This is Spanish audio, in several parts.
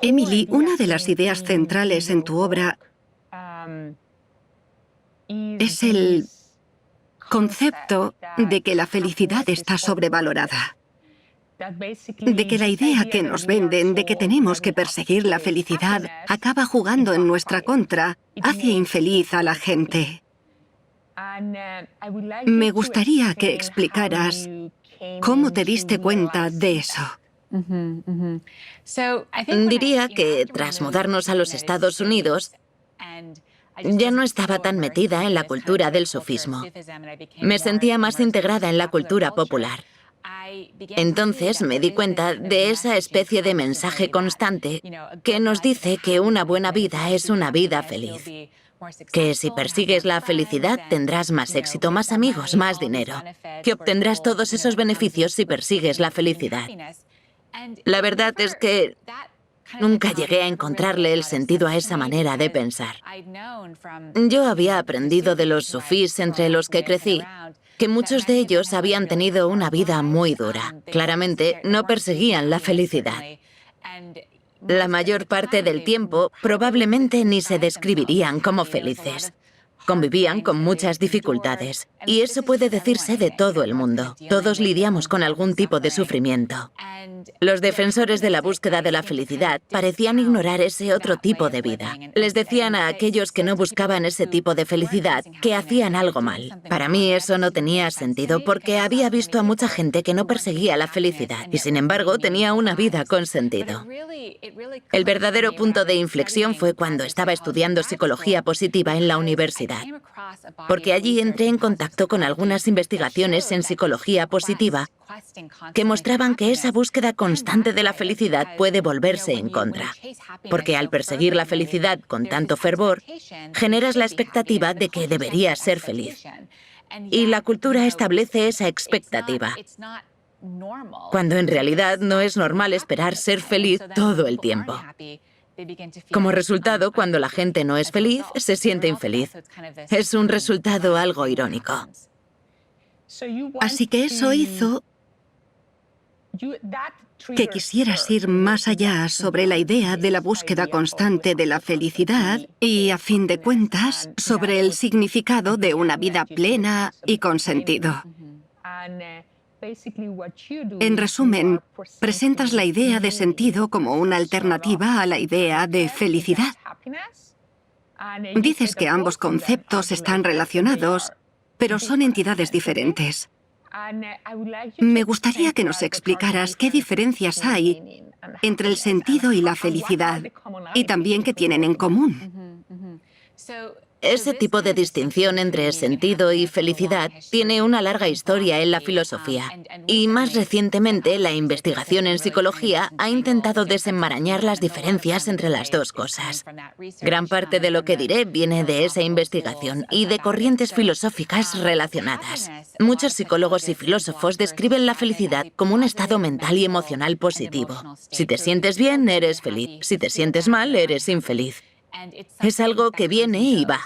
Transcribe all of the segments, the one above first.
Emily, una de las ideas centrales en tu obra es el concepto de que la felicidad está sobrevalorada. De que la idea que nos venden de que tenemos que perseguir la felicidad acaba jugando en nuestra contra, hace infeliz a la gente. Me gustaría que explicaras cómo te diste cuenta de eso. Diría que tras mudarnos a los Estados Unidos, ya no estaba tan metida en la cultura del sufismo. Me sentía más integrada en la cultura popular. Entonces me di cuenta de esa especie de mensaje constante que nos dice que una buena vida es una vida feliz. Que si persigues la felicidad tendrás más éxito, más amigos, más dinero. Que obtendrás todos esos beneficios si persigues la felicidad. La verdad es que nunca llegué a encontrarle el sentido a esa manera de pensar. Yo había aprendido de los sufís entre los que crecí que muchos de ellos habían tenido una vida muy dura. Claramente, no perseguían la felicidad. La mayor parte del tiempo, probablemente ni se describirían como felices. Convivían con muchas dificultades. Y eso puede decirse de todo el mundo. Todos lidiamos con algún tipo de sufrimiento. Los defensores de la búsqueda de la felicidad parecían ignorar ese otro tipo de vida. Les decían a aquellos que no buscaban ese tipo de felicidad que hacían algo mal. Para mí eso no tenía sentido porque había visto a mucha gente que no perseguía la felicidad y sin embargo tenía una vida con sentido. El verdadero punto de inflexión fue cuando estaba estudiando psicología positiva en la universidad. Porque allí entré en contacto con algunas investigaciones en psicología positiva que mostraban que esa búsqueda constante de la felicidad puede volverse en contra. Porque al perseguir la felicidad con tanto fervor, generas la expectativa de que deberías ser feliz. Y la cultura establece esa expectativa, cuando en realidad no es normal esperar ser feliz todo el tiempo. Como resultado, cuando la gente no es feliz, se siente infeliz. Es un resultado algo irónico. Así que eso hizo que quisieras ir más allá sobre la idea de la búsqueda constante de la felicidad y, a fin de cuentas, sobre el significado de una vida plena y con sentido. En resumen, presentas la idea de sentido como una alternativa a la idea de felicidad. Dices que ambos conceptos están relacionados, pero son entidades diferentes. Me gustaría que nos explicaras qué diferencias hay entre el sentido y la felicidad, y también qué tienen en común. Ese tipo de distinción entre sentido y felicidad tiene una larga historia en la filosofía. Y más recientemente, la investigación en psicología ha intentado desenmarañar las diferencias entre las dos cosas. Gran parte de lo que diré viene de esa investigación y de corrientes filosóficas relacionadas. Muchos psicólogos y filósofos describen la felicidad como un estado mental y emocional positivo. Si te sientes bien, eres feliz. Si te sientes mal, eres infeliz. Es algo que viene y va.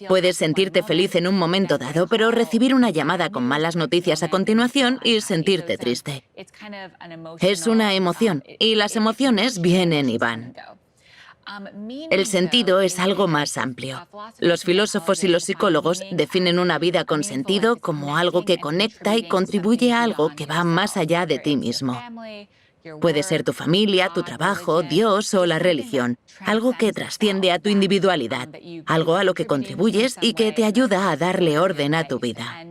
Puedes sentirte feliz en un momento dado, pero recibir una llamada con malas noticias a continuación y sentirte triste. Es una emoción, y las emociones vienen y van. El sentido es algo más amplio. Los filósofos y los psicólogos definen una vida con sentido como algo que conecta y contribuye a algo que va más allá de ti mismo. Puede ser tu familia, tu trabajo, Dios o la religión, algo que trasciende a tu individualidad, algo a lo que contribuyes y que te ayuda a darle orden a tu vida.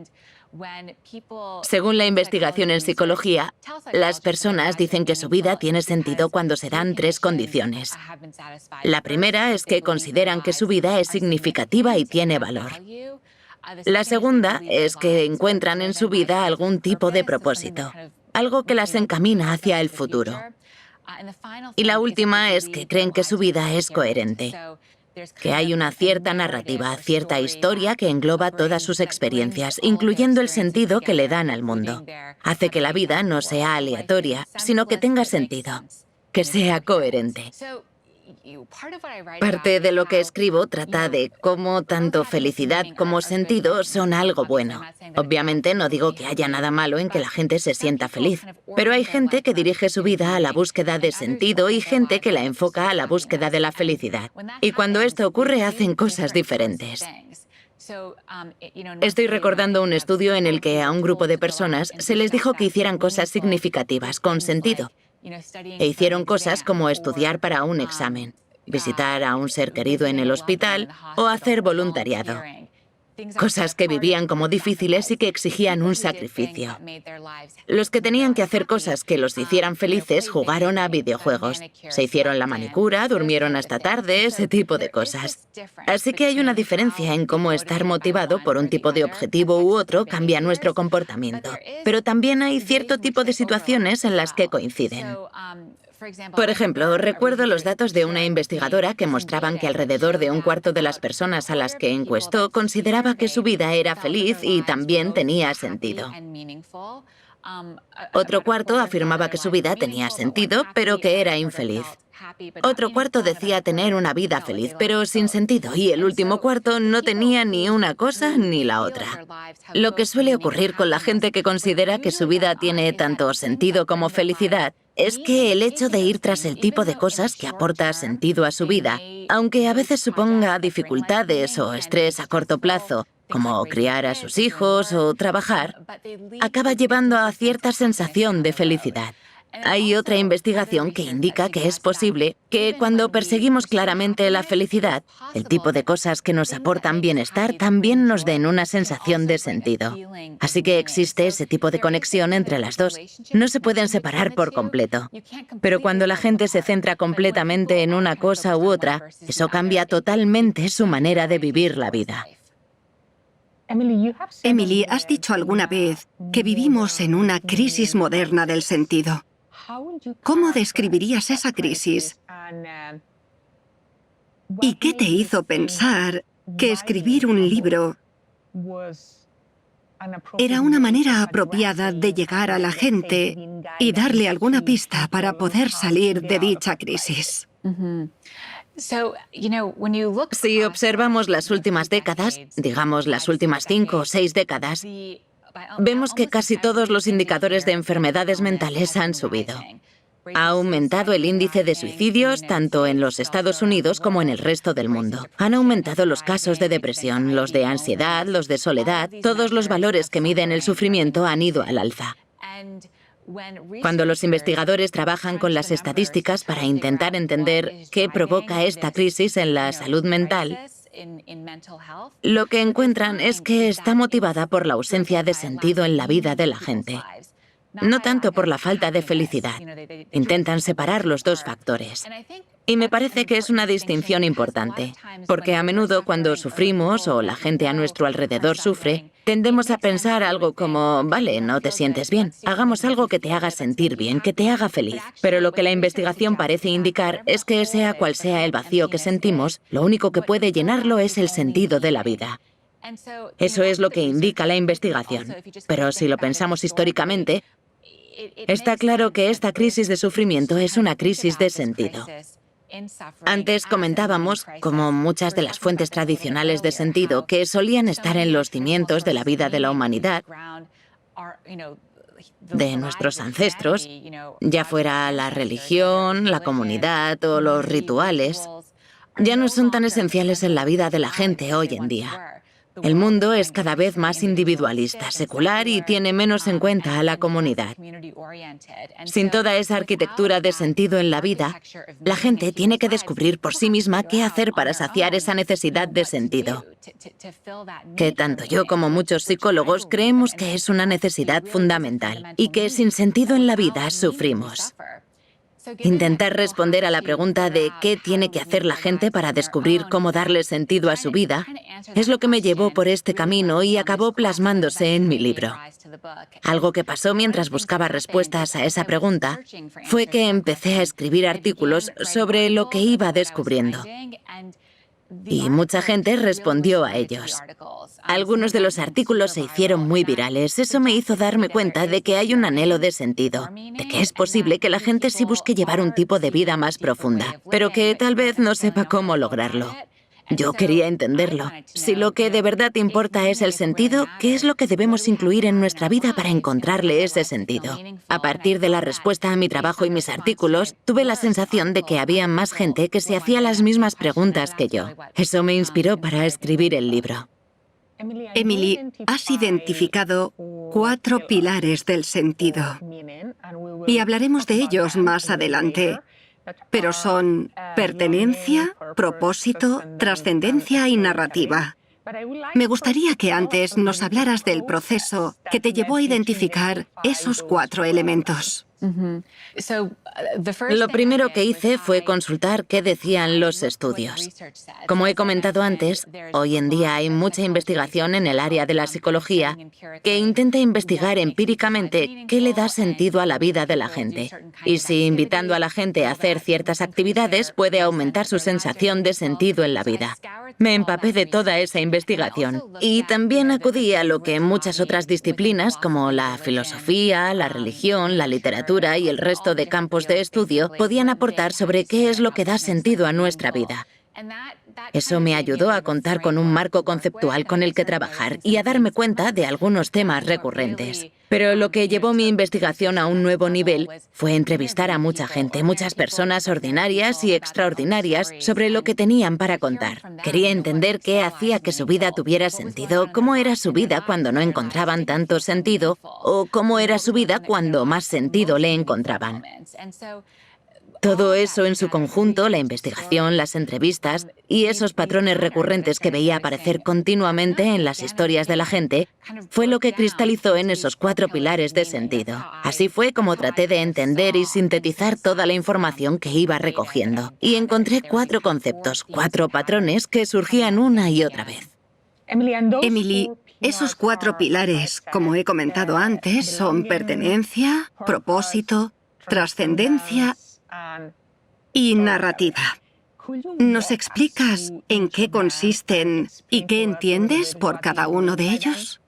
Según la investigación en psicología, las personas dicen que su vida tiene sentido cuando se dan tres condiciones. La primera es que consideran que su vida es significativa y tiene valor. La segunda es que encuentran en su vida algún tipo de propósito, algo que las encamina hacia el futuro. Y la última es que creen que su vida es coherente, que hay una cierta narrativa, cierta historia que engloba todas sus experiencias, incluyendo el sentido que le dan al mundo. Hace que la vida no sea aleatoria, sino que tenga sentido, que sea coherente. Parte de lo que escribo trata de cómo tanto felicidad como sentido son algo bueno. Obviamente no digo que haya nada malo en que la gente se sienta feliz, pero hay gente que dirige su vida a la búsqueda de sentido y gente que la enfoca a la búsqueda de la felicidad. Y cuando esto ocurre hacen cosas diferentes. Estoy recordando un estudio en el que a un grupo de personas se les dijo que hicieran cosas significativas, con sentido. E hicieron cosas como estudiar para un examen, visitar a un ser querido en el hospital o hacer voluntariado. Cosas que vivían como difíciles y que exigían un sacrificio. Los que tenían que hacer cosas que los hicieran felices jugaron a videojuegos. Se hicieron la manicura, durmieron hasta tarde, ese tipo de cosas. Así que hay una diferencia en cómo estar motivado por un tipo de objetivo u otro cambia nuestro comportamiento. Pero también hay cierto tipo de situaciones en las que coinciden. Por ejemplo, recuerdo los datos de una investigadora que mostraban que alrededor de un cuarto de las personas a las que encuestó consideraba que su vida era feliz y también tenía sentido. Otro cuarto afirmaba que su vida tenía sentido, pero que era infeliz. Otro cuarto decía tener una vida feliz, pero sin sentido, y el último cuarto no tenía ni una cosa ni la otra. Lo que suele ocurrir con la gente que considera que su vida tiene tanto sentido como felicidad es que el hecho de ir tras el tipo de cosas que aporta sentido a su vida, aunque a veces suponga dificultades o estrés a corto plazo, como criar a sus hijos o trabajar, acaba llevando a cierta sensación de felicidad. Hay otra investigación que indica que es posible que cuando perseguimos claramente la felicidad, el tipo de cosas que nos aportan bienestar también nos den una sensación de sentido. Así que existe ese tipo de conexión entre las dos. No se pueden separar por completo. Pero cuando la gente se centra completamente en una cosa u otra, eso cambia totalmente su manera de vivir la vida. Emily, has dicho alguna vez que vivimos en una crisis moderna del sentido. ¿Cómo describirías esa crisis? ¿Y qué te hizo pensar que escribir un libro era una manera apropiada de llegar a la gente y darle alguna pista para poder salir de dicha crisis? Si observamos las últimas décadas, digamos las últimas 5 o 6 décadas, vemos que casi todos los indicadores de enfermedades mentales han subido. Ha aumentado el índice de suicidios tanto en los Estados Unidos como en el resto del mundo. Han aumentado los casos de depresión, los de ansiedad, los de soledad. Todos los valores que miden el sufrimiento han ido al alza. Cuando los investigadores trabajan con las estadísticas para intentar entender qué provoca esta crisis en la salud mental, lo que encuentran es que está motivada por la ausencia de sentido en la vida de la gente. No tanto por la falta de felicidad. Intentan separar los dos factores. Y me parece que es una distinción importante, porque a menudo cuando sufrimos o la gente a nuestro alrededor sufre, tendemos a pensar algo como, vale, no te sientes bien, hagamos algo que te haga sentir bien, que te haga feliz. Pero lo que la investigación parece indicar es que sea cual sea el vacío que sentimos, lo único que puede llenarlo es el sentido de la vida. Eso es lo que indica la investigación. Pero si lo pensamos históricamente, está claro que esta crisis de sufrimiento es una crisis de sentido. Antes comentábamos, como muchas de las fuentes tradicionales de sentido, que solían estar en los cimientos de la vida de la humanidad, de nuestros ancestros, ya fuera la religión, la comunidad o los rituales, ya no son tan esenciales en la vida de la gente hoy en día. El mundo es cada vez más individualista, secular y tiene menos en cuenta a la comunidad. Sin toda esa arquitectura de sentido en la vida, la gente tiene que descubrir por sí misma qué hacer para saciar esa necesidad de sentido, que tanto yo como muchos psicólogos creemos que es una necesidad fundamental y que sin sentido en la vida sufrimos. Intentar responder a la pregunta de qué tiene que hacer la gente para descubrir cómo darle sentido a su vida es lo que me llevó por este camino y acabó plasmándose en mi libro. Algo que pasó mientras buscaba respuestas a esa pregunta fue que empecé a escribir artículos sobre lo que iba descubriendo. Y mucha gente respondió a ellos. Algunos de los artículos se hicieron muy virales. Eso me hizo darme cuenta de que hay un anhelo de sentido, de que es posible que la gente sí busque llevar un tipo de vida más profunda, pero que tal vez no sepa cómo lograrlo. Yo quería entenderlo. Si lo que de verdad importa es el sentido, ¿qué es lo que debemos incluir en nuestra vida para encontrarle ese sentido? A partir de la respuesta a mi trabajo y mis artículos, tuve la sensación de que había más gente que se hacía las mismas preguntas que yo. Eso me inspiró para escribir el libro. Emily, has identificado 4 pilares del sentido y hablaremos de ellos más adelante. Pero son pertenencia, propósito, trascendencia y narrativa. Me gustaría que antes nos hablaras del proceso que te llevó a identificar esos 4 elementos. Lo primero que hice fue consultar qué decían los estudios. Como he comentado antes, hoy en día hay mucha investigación en el área de la psicología que intenta investigar empíricamente qué le da sentido a la vida de la gente y si invitando a la gente a hacer ciertas actividades puede aumentar su sensación de sentido en la vida. Me empapé de toda esa investigación y también acudí a lo que muchas otras disciplinas como la filosofía, la religión, la literatura y el resto de campos de estudio podían aportar sobre qué es lo que da sentido a nuestra vida. Eso me ayudó a contar con un marco conceptual con el que trabajar y a darme cuenta de algunos temas recurrentes. Pero lo que llevó mi investigación a un nuevo nivel fue entrevistar a mucha gente, muchas personas ordinarias y extraordinarias sobre lo que tenían para contar. Quería entender qué hacía que su vida tuviera sentido, cómo era su vida cuando no encontraban tanto sentido o cómo era su vida cuando más sentido le encontraban. Todo eso en su conjunto, la investigación, las entrevistas y esos patrones recurrentes que veía aparecer continuamente en las historias de la gente, fue lo que cristalizó en esos 4 pilares de sentido. Así fue como traté de entender y sintetizar toda la información que iba recogiendo. Y encontré 4 conceptos, 4 patrones que surgían una y otra vez. Emily, esos 4 pilares, como he comentado antes, son pertenencia, propósito, trascendencia y narrativa. ¿Nos explicas en qué consisten y qué entiendes por cada uno de ellos?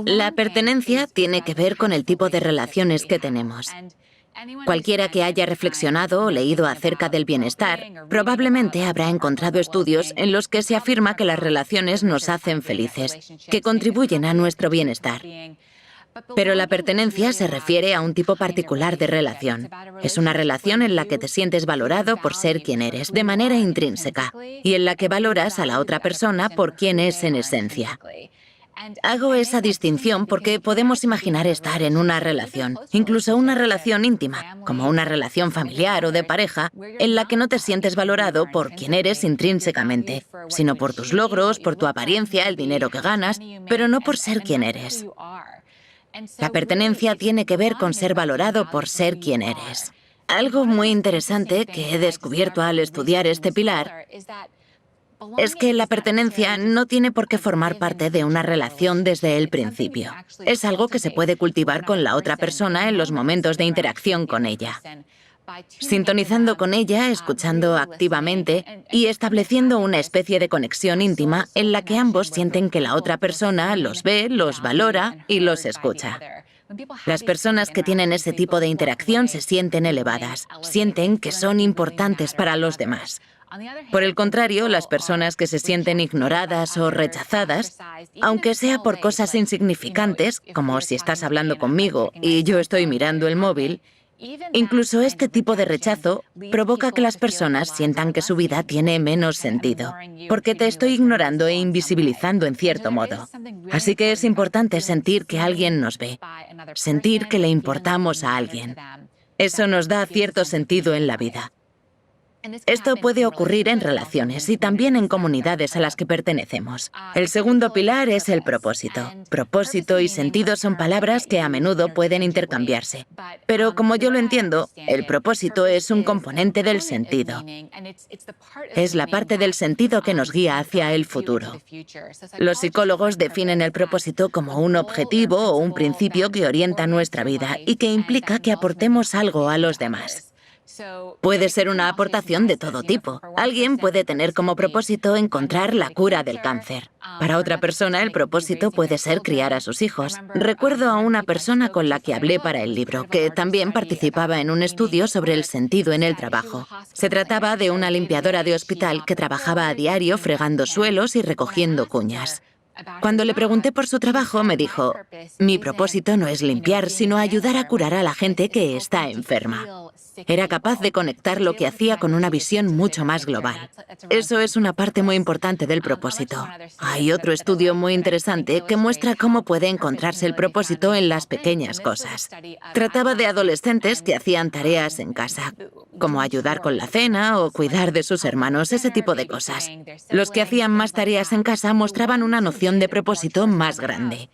La pertenencia tiene que ver con el tipo de relaciones que tenemos. Cualquiera que haya reflexionado o leído acerca del bienestar, probablemente habrá encontrado estudios en los que se afirma que las relaciones nos hacen felices, que contribuyen a nuestro bienestar. Pero la pertenencia se refiere a un tipo particular de relación. Es una relación en la que te sientes valorado por ser quien eres, de manera intrínseca, y en la que valoras a la otra persona por quien es en esencia. Hago esa distinción porque podemos imaginar estar en una relación, incluso una relación íntima, como una relación familiar o de pareja, en la que no te sientes valorado por quien eres intrínsecamente, sino por tus logros, por tu apariencia, el dinero que ganas, pero no por ser quien eres. La pertenencia tiene que ver con ser valorado por ser quien eres. Algo muy interesante que he descubierto al estudiar este pilar es que la pertenencia no tiene por qué formar parte de una relación desde el principio. Es algo que se puede cultivar con la otra persona en los momentos de interacción con ella. Sintonizando con ella, escuchando activamente y estableciendo una especie de conexión íntima en la que ambos sienten que la otra persona los ve, los valora y los escucha. Las personas que tienen ese tipo de interacción se sienten elevadas, sienten que son importantes para los demás. Por el contrario, las personas que se sienten ignoradas o rechazadas, aunque sea por cosas insignificantes, como si estás hablando conmigo y yo estoy mirando el móvil, incluso este tipo de rechazo provoca que las personas sientan que su vida tiene menos sentido, porque te estoy ignorando e invisibilizando en cierto modo. Así que es importante sentir que alguien nos ve, sentir que le importamos a alguien. Eso nos da cierto sentido en la vida. Esto puede ocurrir en relaciones y también en comunidades a las que pertenecemos. El segundo pilar es el propósito. Propósito y sentido son palabras que a menudo pueden intercambiarse. Pero como yo lo entiendo, el propósito es un componente del sentido. Es la parte del sentido que nos guía hacia el futuro. Los psicólogos definen el propósito como un objetivo o un principio que orienta nuestra vida y que implica que aportemos algo a los demás. Puede ser una aportación de todo tipo. Alguien puede tener como propósito encontrar la cura del cáncer. Para otra persona, el propósito puede ser criar a sus hijos. Recuerdo a una persona con la que hablé para el libro, que también participaba en un estudio sobre el sentido en el trabajo. Se trataba de una limpiadora de hospital que trabajaba a diario fregando suelos y recogiendo cuñas. Cuando le pregunté por su trabajo, me dijo, mi propósito no es limpiar, sino ayudar a curar a la gente que está enferma. Era capaz de conectar lo que hacía con una visión mucho más global. Eso es una parte muy importante del propósito. Hay otro estudio muy interesante que muestra cómo puede encontrarse el propósito en las pequeñas cosas. Trataba de adolescentes que hacían tareas en casa, como ayudar con la cena o cuidar de sus hermanos, ese tipo de cosas. Los que hacían más tareas en casa mostraban una noción de propósito más grande.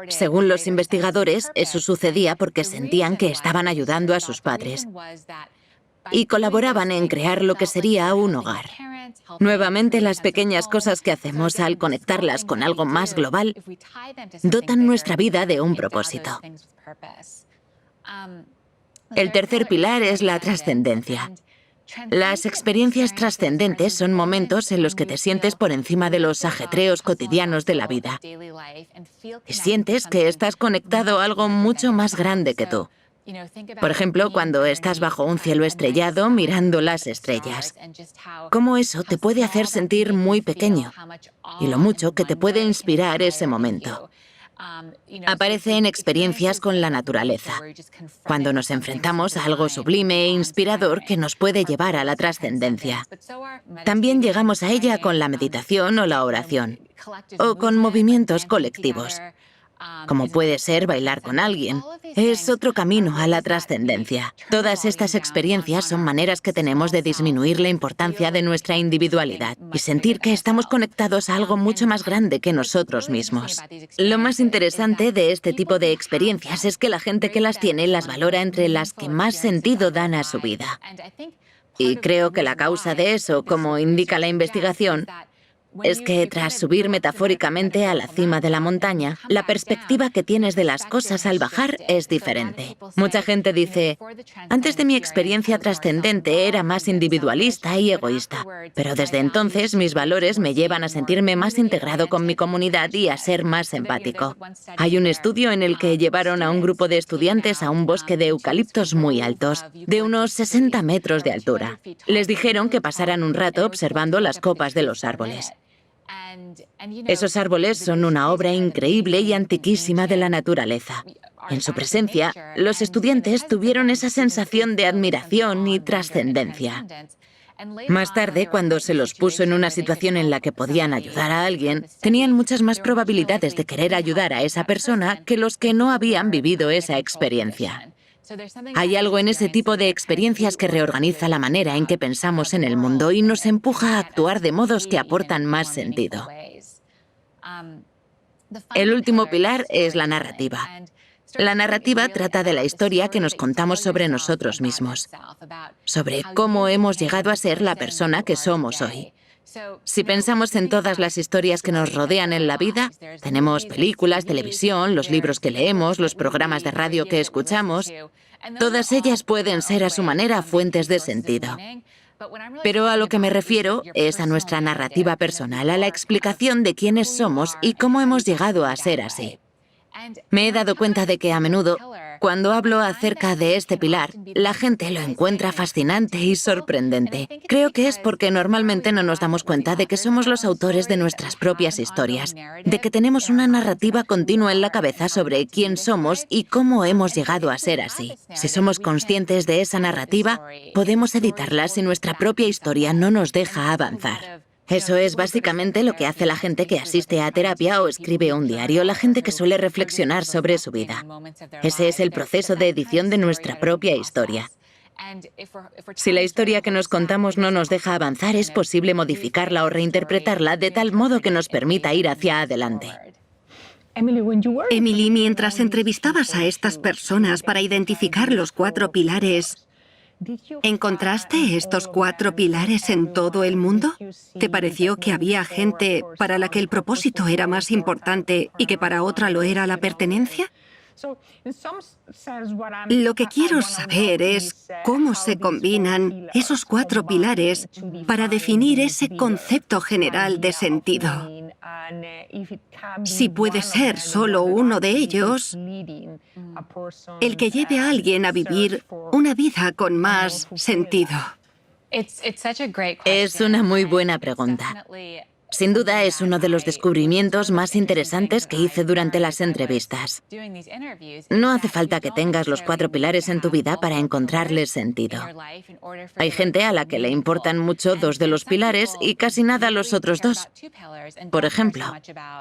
Según los investigadores, eso sucedía porque sentían que estaban ayudando a sus padres y colaboraban en crear lo que sería un hogar. Nuevamente, las pequeñas cosas que hacemos al conectarlas con algo más global dotan nuestra vida de un propósito. El tercer pilar es la trascendencia. Las experiencias trascendentes son momentos en los que te sientes por encima de los ajetreos cotidianos de la vida y sientes que estás conectado a algo mucho más grande que tú. Por ejemplo, cuando estás bajo un cielo estrellado mirando las estrellas. Cómo eso te puede hacer sentir muy pequeño y lo mucho que te puede inspirar ese momento. Aparece en experiencias con la naturaleza, cuando nos enfrentamos a algo sublime e inspirador que nos puede llevar a la trascendencia. También llegamos a ella con la meditación o la oración, o con movimientos colectivos, como puede ser bailar con alguien. Es otro camino a la trascendencia. Todas estas experiencias son maneras que tenemos de disminuir la importancia de nuestra individualidad y sentir que estamos conectados a algo mucho más grande que nosotros mismos. Lo más interesante de este tipo de experiencias es que la gente que las tiene las valora entre las que más sentido dan a su vida. Y creo que la causa de eso, como indica la investigación, es que tras subir metafóricamente a la cima de la montaña, la perspectiva que tienes de las cosas al bajar es diferente. Mucha gente dice, antes de mi experiencia trascendente era más individualista y egoísta, pero desde entonces mis valores me llevan a sentirme más integrado con mi comunidad y a ser más empático. Hay un estudio en el que llevaron a un grupo de estudiantes a un bosque de eucaliptos muy altos, de unos 60 metros de altura. Les dijeron que pasaran un rato observando las copas de los árboles. Esos árboles son una obra increíble y antiquísima de la naturaleza. En su presencia, los estudiantes tuvieron esa sensación de admiración y trascendencia. Más tarde, cuando se los puso en una situación en la que podían ayudar a alguien, tenían muchas más probabilidades de querer ayudar a esa persona que los que no habían vivido esa experiencia. Hay algo en ese tipo de experiencias que reorganiza la manera en que pensamos en el mundo y nos empuja a actuar de modos que aportan más sentido. El último pilar es la narrativa. La narrativa trata de la historia que nos contamos sobre nosotros mismos, sobre cómo hemos llegado a ser la persona que somos hoy. Si pensamos en todas las historias que nos rodean en la vida, tenemos películas, televisión, los libros que leemos, los programas de radio que escuchamos, todas ellas pueden ser a su manera fuentes de sentido. Pero a lo que me refiero es a nuestra narrativa personal, a la explicación de quiénes somos y cómo hemos llegado a ser así. Me he dado cuenta de que a menudo, cuando hablo acerca de este pilar, la gente lo encuentra fascinante y sorprendente. Creo que es porque normalmente no nos damos cuenta de que somos los autores de nuestras propias historias, de que tenemos una narrativa continua en la cabeza sobre quién somos y cómo hemos llegado a ser así. Si somos conscientes de esa narrativa, podemos editarla si nuestra propia historia no nos deja avanzar. Eso es básicamente lo que hace la gente que asiste a terapia o escribe un diario, la gente que suele reflexionar sobre su vida. Ese es el proceso de edición de nuestra propia historia. Si la historia que nos contamos no nos deja avanzar, es posible modificarla o reinterpretarla de tal modo que nos permita ir hacia adelante. Emily, mientras entrevistabas a estas personas para identificar los 4 pilares, ¿encontraste estos 4 pilares en todo el mundo? ¿Te pareció que había gente para la que el propósito era más importante y que para otra lo era la pertenencia? Lo que quiero saber es cómo se combinan esos 4 pilares para definir ese concepto general de sentido. Si puede ser solo uno de ellos el que lleve a alguien a vivir una vida con más sentido. Es una muy buena pregunta. Sin duda es uno de los descubrimientos más interesantes que hice durante las entrevistas. No hace falta que tengas los 4 pilares en tu vida para encontrarles sentido. Hay gente a la que le importan mucho 2 de los pilares y casi nada los otros 2. Por ejemplo,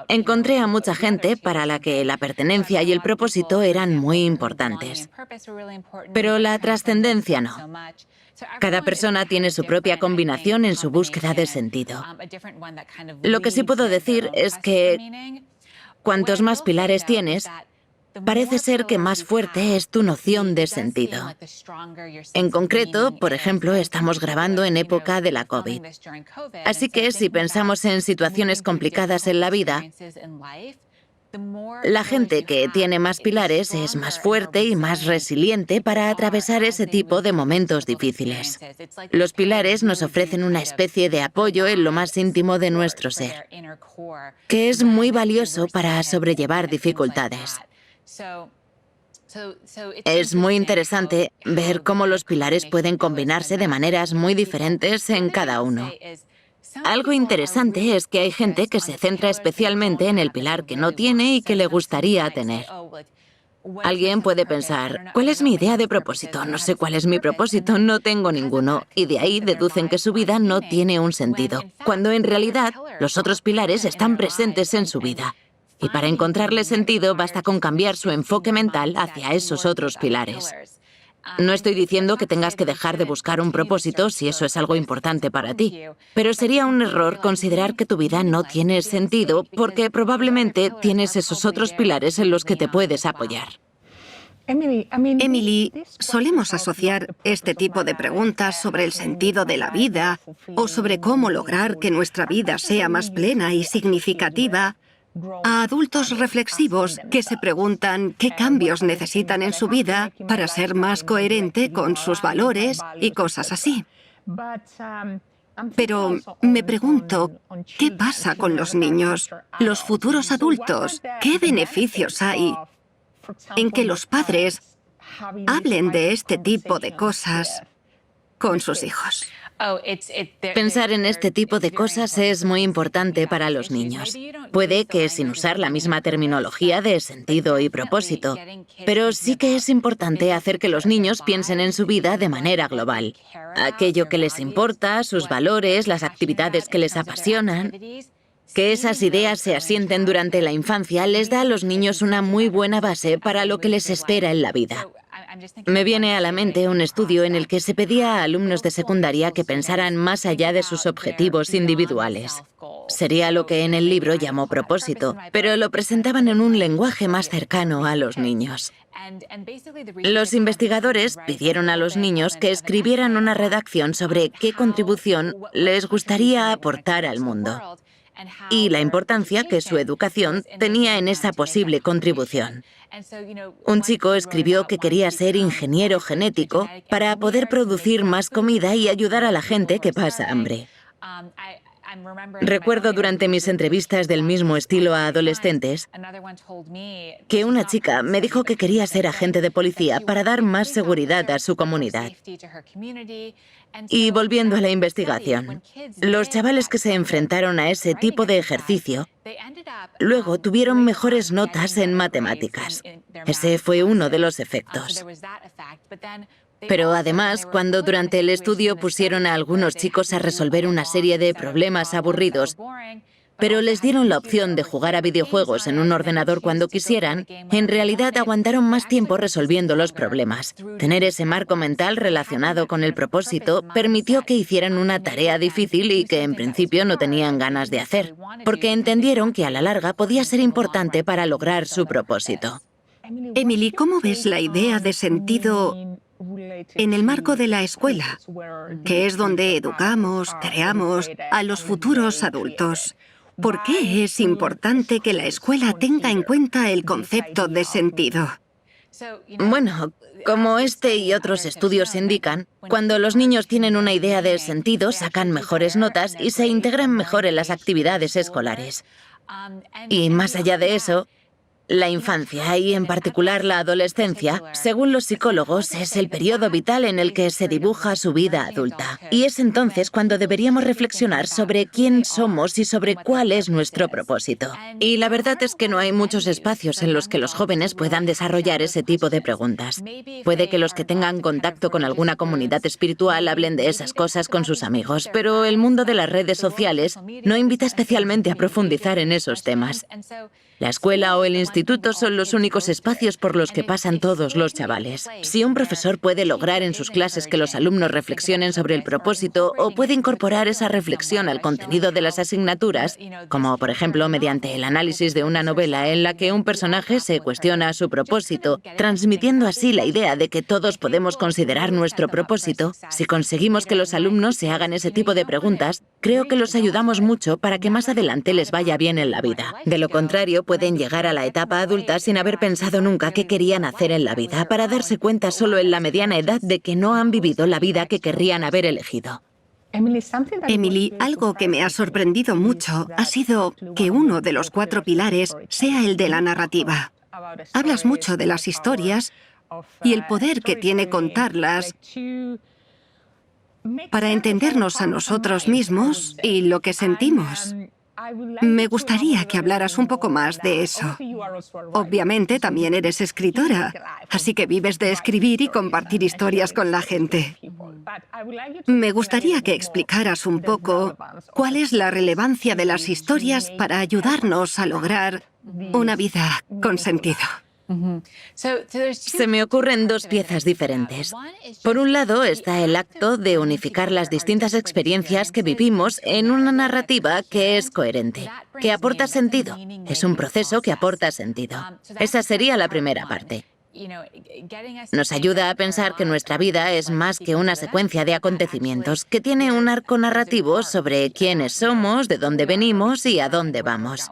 encontré a mucha gente para la que la pertenencia y el propósito eran muy importantes. Pero la trascendencia no. Cada persona tiene su propia combinación en su búsqueda de sentido. Lo que sí puedo decir es que cuantos más pilares tienes, parece ser que más fuerte es tu noción de sentido. En concreto, por ejemplo, estamos grabando en época de la COVID. Así que si pensamos en situaciones complicadas en la vida, la gente que tiene más pilares es más fuerte y más resiliente para atravesar ese tipo de momentos difíciles. Los pilares nos ofrecen una especie de apoyo en lo más íntimo de nuestro ser, que es muy valioso para sobrellevar dificultades. Es muy interesante ver cómo los pilares pueden combinarse de maneras muy diferentes en cada uno. Algo interesante es que hay gente que se centra especialmente en el pilar que no tiene y que le gustaría tener. Alguien puede pensar, ¿cuál es mi idea de propósito? No sé cuál es mi propósito, no tengo ninguno. Y de ahí deducen que su vida no tiene un sentido, cuando en realidad los otros pilares están presentes en su vida. Y para encontrarle sentido basta con cambiar su enfoque mental hacia esos otros pilares. No estoy diciendo que tengas que dejar de buscar un propósito si eso es algo importante para ti, pero sería un error considerar que tu vida no tiene sentido porque probablemente tienes esos otros pilares en los que te puedes apoyar. Emily, solemos asociar este tipo de preguntas sobre el sentido de la vida o sobre cómo lograr que nuestra vida sea más plena y significativa a adultos reflexivos que se preguntan qué cambios necesitan en su vida para ser más coherente con sus valores y cosas así. Pero me pregunto, ¿qué pasa con los niños, los futuros adultos? ¿Qué beneficios hay en que los padres hablen de este tipo de cosas con sus hijos? Pensar en este tipo de cosas es muy importante para los niños. Puede que sin usar la misma terminología de sentido y propósito, pero sí que es importante hacer que los niños piensen en su vida de manera global. Aquello que les importa, sus valores, las actividades que les apasionan. Que esas ideas se asienten durante la infancia les da a los niños una muy buena base para lo que les espera en la vida. Me viene a la mente un estudio en el que se pedía a alumnos de secundaria que pensaran más allá de sus objetivos individuales. Sería lo que en el libro llamó propósito, pero lo presentaban en un lenguaje más cercano a los niños. Los investigadores pidieron a los niños que escribieran una redacción sobre qué contribución les gustaría aportar al mundo y la importancia que su educación tenía en esa posible contribución. Un chico escribió que quería ser ingeniero genético para poder producir más comida y ayudar a la gente que pasa hambre. Recuerdo durante mis entrevistas del mismo estilo a adolescentes que una chica me dijo que quería ser agente de policía para dar más seguridad a su comunidad. Y volviendo a la investigación, los chavales que se enfrentaron a ese tipo de ejercicio luego tuvieron mejores notas en matemáticas. Ese fue uno de los efectos. Pero además, cuando durante el estudio pusieron a algunos chicos a resolver una serie de problemas aburridos, pero les dieron la opción de jugar a videojuegos en un ordenador cuando quisieran, en realidad aguantaron más tiempo resolviendo los problemas. Tener ese marco mental relacionado con el propósito permitió que hicieran una tarea difícil y que en principio no tenían ganas de hacer, porque entendieron que a la larga podía ser importante para lograr su propósito. Emily, ¿cómo ves la idea de sentido en el marco de la escuela, que es donde educamos, creamos a los futuros adultos? ¿Por qué es importante que la escuela tenga en cuenta el concepto de sentido? Bueno, como este y otros estudios indican, cuando los niños tienen una idea de sentido, sacan mejores notas y se integran mejor en las actividades escolares. Y más allá de eso, la infancia y en particular la adolescencia, según los psicólogos, es el periodo vital en el que se dibuja su vida adulta. Y es entonces cuando deberíamos reflexionar sobre quién somos y sobre cuál es nuestro propósito. Y la verdad es que no hay muchos espacios en los que los jóvenes puedan desarrollar ese tipo de preguntas. Puede que los que tengan contacto con alguna comunidad espiritual hablen de esas cosas con sus amigos, pero el mundo de las redes sociales no invita especialmente a profundizar en esos temas. La escuela o el instituto son los únicos espacios por los que pasan todos los chavales. Si un profesor puede lograr en sus clases que los alumnos reflexionen sobre el propósito o puede incorporar esa reflexión al contenido de las asignaturas, como por ejemplo mediante el análisis de una novela en la que un personaje se cuestiona su propósito, transmitiendo así la idea de que todos podemos considerar nuestro propósito, si conseguimos que los alumnos se hagan ese tipo de preguntas, creo que los ayudamos mucho para que más adelante les vaya bien en la vida. De lo contrario, pueden llegar a la etapa adulta sin haber pensado nunca qué querían hacer en la vida, para darse cuenta solo en la mediana edad de que no han vivido la vida que querrían haber elegido. Emily, algo que me ha sorprendido mucho ha sido que uno de los 4 pilares sea el de la narrativa. Hablas mucho de las historias y el poder que tiene contarlas para entendernos a nosotros mismos y lo que sentimos. Me gustaría que hablaras un poco más de eso. Obviamente también eres escritora, así que vives de escribir y compartir historias con la gente. Me gustaría que explicaras un poco cuál es la relevancia de las historias para ayudarnos a lograr una vida con sentido. Se me ocurren 2 piezas diferentes. Por un lado está el acto de unificar las distintas experiencias que vivimos en una narrativa que es coherente, que aporta sentido. Es un proceso que aporta sentido. Esa sería la primera parte. Nos ayuda a pensar que nuestra vida es más que una secuencia de acontecimientos, que tiene un arco narrativo sobre quiénes somos, de dónde venimos y a dónde vamos.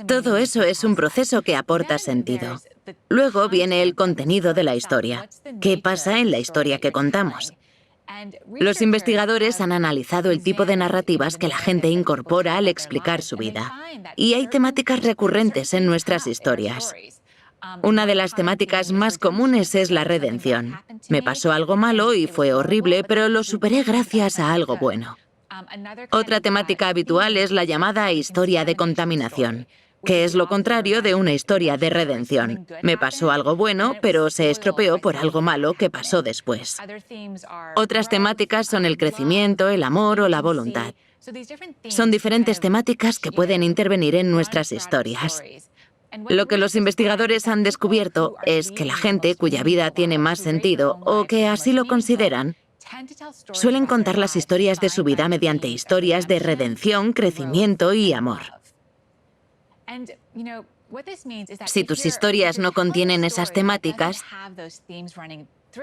Todo eso es un proceso que aporta sentido. Luego viene el contenido de la historia. ¿Qué pasa en la historia que contamos? Los investigadores han analizado el tipo de narrativas que la gente incorpora al explicar su vida. Y hay temáticas recurrentes en nuestras historias. Una de las temáticas más comunes es la redención. Me pasó algo malo y fue horrible, pero lo superé gracias a algo bueno. Otra temática habitual es la llamada historia de contaminación, que es lo contrario de una historia de redención. Me pasó algo bueno, pero se estropeó por algo malo que pasó después. Otras temáticas son el crecimiento, el amor o la voluntad. Son diferentes temáticas que pueden intervenir en nuestras historias. Lo que los investigadores han descubierto es que la gente cuya vida tiene más sentido, o que así lo consideran, suelen contar las historias de su vida mediante historias de redención, crecimiento y amor. Si tus historias no contienen esas temáticas,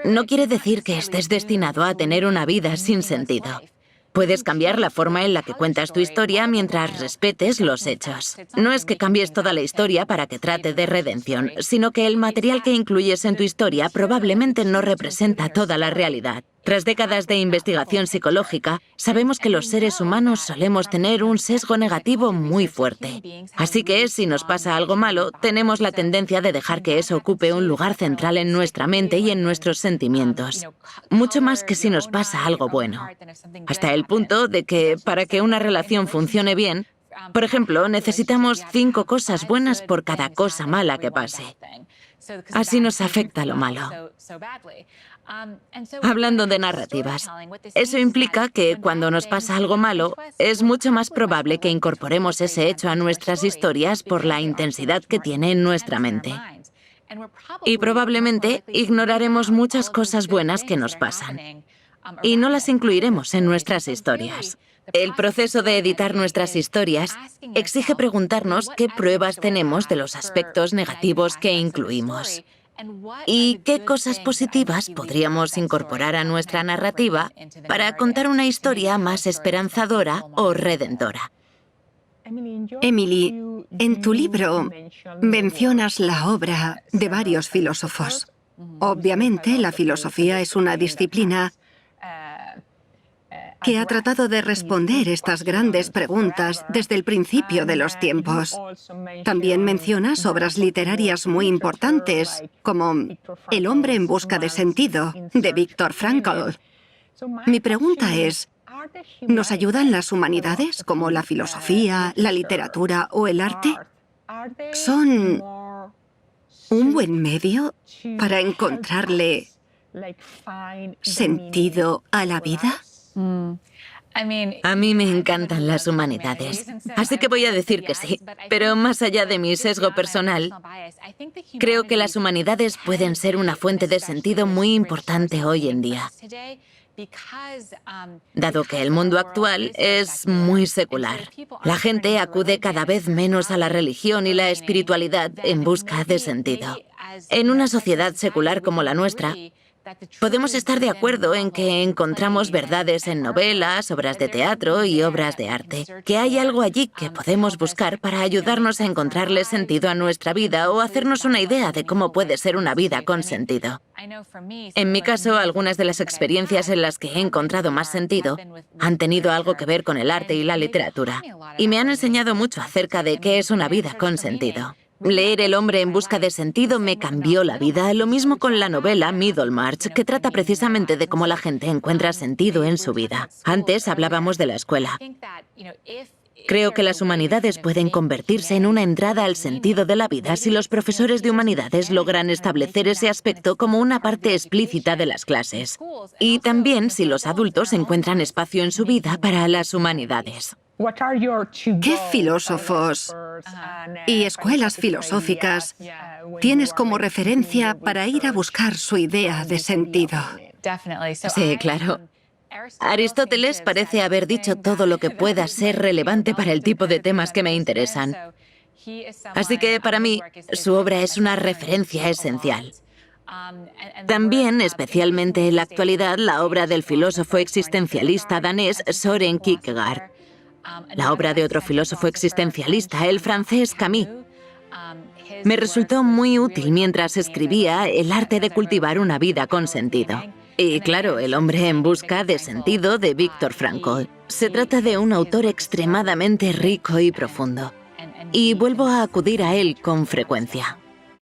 no quiere decir que estés destinado a tener una vida sin sentido. Puedes cambiar la forma en la que cuentas tu historia mientras respetes los hechos. No es que cambies toda la historia para que trate de redención, sino que el material que incluyes en tu historia probablemente no representa toda la realidad. Tras décadas de investigación psicológica, sabemos que los seres humanos solemos tener un sesgo negativo muy fuerte. Así que, si nos pasa algo malo, tenemos la tendencia de dejar que eso ocupe un lugar central en nuestra mente y en nuestros sentimientos. Mucho más que si nos pasa algo bueno. Hasta el punto de que, para que una relación funcione bien, por ejemplo, necesitamos 5 cosas buenas por cada cosa mala que pase. Así nos afecta lo malo. Hablando de narrativas, eso implica que cuando nos pasa algo malo, es mucho más probable que incorporemos ese hecho a nuestras historias por la intensidad que tiene en nuestra mente. Y probablemente ignoraremos muchas cosas buenas que nos pasan, y no las incluiremos en nuestras historias. El proceso de editar nuestras historias exige preguntarnos qué pruebas tenemos de los aspectos negativos que incluimos. ¿Y qué cosas positivas podríamos incorporar a nuestra narrativa para contar una historia más esperanzadora o redentora? Emily, en tu libro mencionas la obra de varios filósofos. Obviamente, la filosofía es una disciplina que ha tratado de responder estas grandes preguntas desde el principio de los tiempos. También mencionas obras literarias muy importantes, como El hombre en busca de sentido, de Viktor Frankl. Mi pregunta es, ¿nos ayudan las humanidades, como la filosofía, la literatura o el arte? ¿Son un buen medio para encontrarle sentido a la vida? A mí me encantan las humanidades, así que voy a decir que sí. Pero más allá de mi sesgo personal, creo que las humanidades pueden ser una fuente de sentido muy importante hoy en día, dado que el mundo actual es muy secular. La gente acude cada vez menos a la religión y la espiritualidad en busca de sentido. En una sociedad secular como la nuestra, podemos estar de acuerdo en que encontramos verdades en novelas, obras de teatro y obras de arte, que hay algo allí que podemos buscar para ayudarnos a encontrarle sentido a nuestra vida o hacernos una idea de cómo puede ser una vida con sentido. En mi caso, algunas de las experiencias en las que he encontrado más sentido han tenido algo que ver con el arte y la literatura, y me han enseñado mucho acerca de qué es una vida con sentido. Leer El hombre en busca de sentido me cambió la vida, lo mismo con la novela Middlemarch, que trata precisamente de cómo la gente encuentra sentido en su vida. Antes hablábamos de la escuela. Creo que las humanidades pueden convertirse en una entrada al sentido de la vida si los profesores de humanidades logran establecer ese aspecto como una parte explícita de las clases. Y también si los adultos encuentran espacio en su vida para las humanidades. ¿Qué filósofos y escuelas filosóficas tienes como referencia para ir a buscar su idea de sentido? Sí, claro. Aristóteles parece haber dicho todo lo que pueda ser relevante para el tipo de temas que me interesan. Así que para mí, su obra es una referencia esencial. También, especialmente en la actualidad, la obra del filósofo existencialista danés Søren Kierkegaard. La obra de otro filósofo existencialista, el francés Camus. Me resultó muy útil mientras escribía El arte de cultivar una vida con sentido. Y claro, El hombre en busca de sentido de Viktor Frankl. Se trata de un autor extremadamente rico y profundo. Y vuelvo a acudir a él con frecuencia.